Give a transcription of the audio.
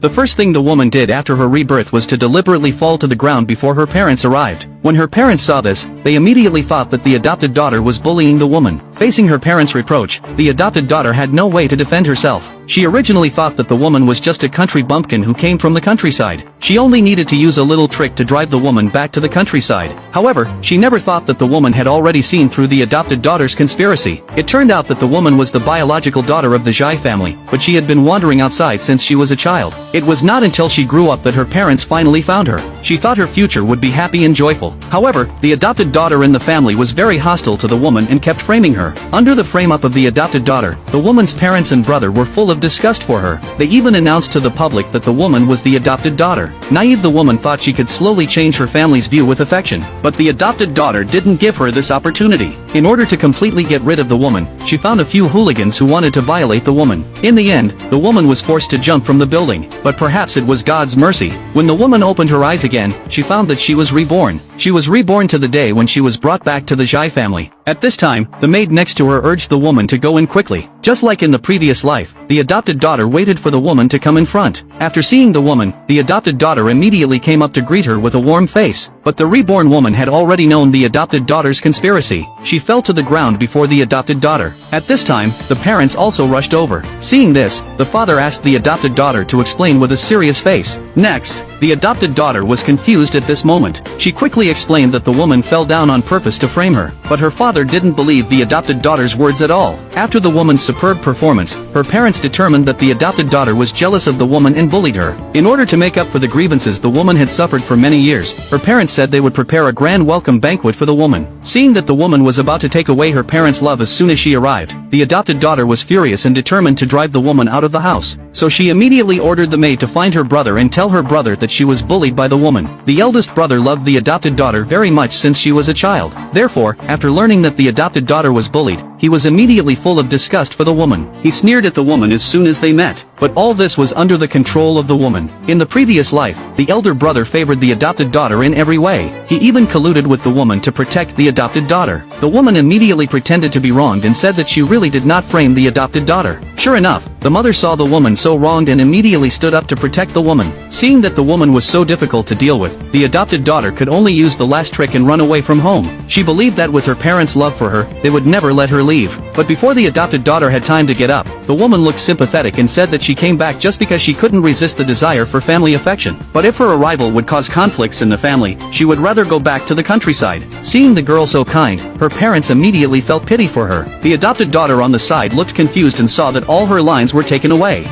The first thing the woman did after her rebirth was to deliberately fall to the ground before her parents arrived. When her parents saw this, they immediately thought that the adopted daughter was bullying the woman. Facing her parents' reproach, the adopted daughter had no way to defend herself. She originally thought that the woman was just a country bumpkin who came from the countryside. She only needed to use a little trick to drive the woman back to the countryside. However, she never thought that the woman had already seen through the adopted daughter's conspiracy. It turned out that the woman was the biological daughter of the Zhai family, but she had been wandering outside since she was a child. It was not until she grew up that her parents finally found her. She thought her future would be happy and joyful. However, the adopted daughter in the family was very hostile to the woman and kept framing her. Under the frame-up of the adopted daughter, the woman's parents and brother were full of disgust for her. They even announced to the public that the woman was the adopted daughter. Naive, the woman thought she could slowly change her family's view with affection, but the adopted daughter didn't give her this opportunity. In order to completely get rid of the woman, she found a few hooligans who wanted to violate the woman. In the end, the woman was forced to jump from the building, but perhaps it was God's mercy. When the woman opened her eyes again, she found that she was reborn. She was reborn to the day when she was brought back to the Zhai family. At this time, the maid next to her urged the woman to go in quickly. Just like in the previous life, the adopted daughter waited for the woman to come in front. After seeing the woman, the adopted daughter immediately came up to greet her with a warm face. But the reborn woman had already known the adopted daughter's conspiracy. She fell to the ground before the adopted daughter. At this time, the parents also rushed over. Seeing this, the father asked the adopted daughter to explain with a serious face. Next, the adopted daughter was confused at this moment. She quickly explained that the woman fell down on purpose to frame her, but her father didn't believe the adopted daughter's words at all. After the woman's superb performance, her parents determined that the adopted daughter was jealous of the woman and bullied her. In order to make up for the grievances the woman had suffered for many years, her parents said they would prepare a grand welcome banquet for the woman. Seeing that the woman was about to take away her parents' love as soon as she arrived, the adopted daughter was furious and determined to drive the woman out of the house. So she immediately ordered the maid to find her brother and tell her brother that she was bullied by the woman. The eldest brother loved the adopted daughter very much since she was a child. Therefore, after learning that the adopted daughter was bullied, he was immediately full of disgust for the woman. He sneered at the woman as soon as they met. But all this was under the control of the woman. In the previous life, the elder brother favored the adopted daughter in every way. He even colluded with the woman to protect the adopted daughter. The woman immediately pretended to be wronged and said that she really did not frame the adopted daughter. Sure enough, the mother saw the woman so wronged and immediately stood up to protect the woman. Seeing that the woman was so difficult to deal with, the adopted daughter could only use the last trick and run away from home. She believed that with her parents' love for her, they would never let her leave. But before the adopted daughter had time to get up, the woman looked sympathetic and said that she came back just because she couldn't resist the desire for family affection. But if her arrival would cause conflicts in the family, she would rather go back to the countryside. Seeing the girl so kind, her parents immediately felt pity for her. The adopted daughter on the side looked confused and saw that all her lines were taken away.